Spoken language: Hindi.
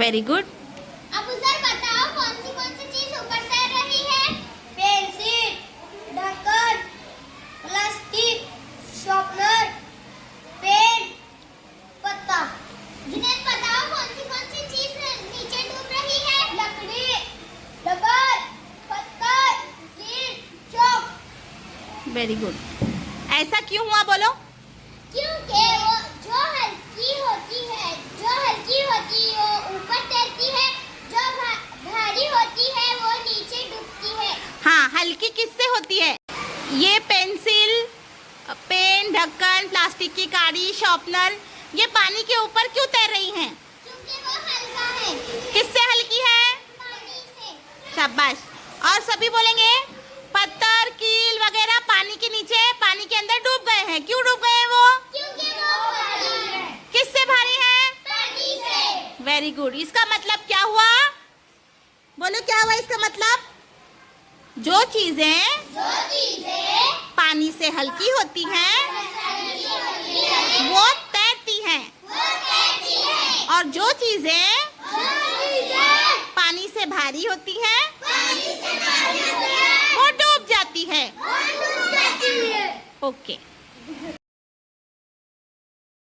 Very good. अब उधर बताओ कौन सी चीज ऊपर तैर रही है? पेंसिल, ढक्कन, प्लास्टिक, शार्पनर, पेन, पत्ता। जुनैद बताओ कौन सी चीज नीचे डूब रही है? लकड़ी, रबर, पत्थर, कील, चौक। Very good. ऐसा क्यों हुआ बोलो? क्योंकि वो जो हल्की होती है वो ऊपर तैरती है, जो भारी होती है वो नीचे डूबती है। हाँ, हल्की किससे होती है? ये पेंसिल, पेन, ढक्कन, प्लास्टिक की काड़ी, शॉर्पनर, ये पानी के ऊपर क्यों तैर रही हैं? क्योंकि वो हल्का है। किससे हल्की है? पानी से। शाबाश। और सभी बोलेंगे पत्थर, कील वगैरह पानी के नीचे, पानी के अंदर डूब गए हैं। क्यों डूब गए हैं वो? क्योंकि वो भारी है। किससे भारी है? पानी से। Very good. इसका मतलब क्या हुआ? बोलो क्या हुआ इसका मतलब? जो चीजें पानी से हल्की होती हैं वो तैरती हैं, और जो चीजें पानी से भारी होती हैं वो डूब जाती है। ओके।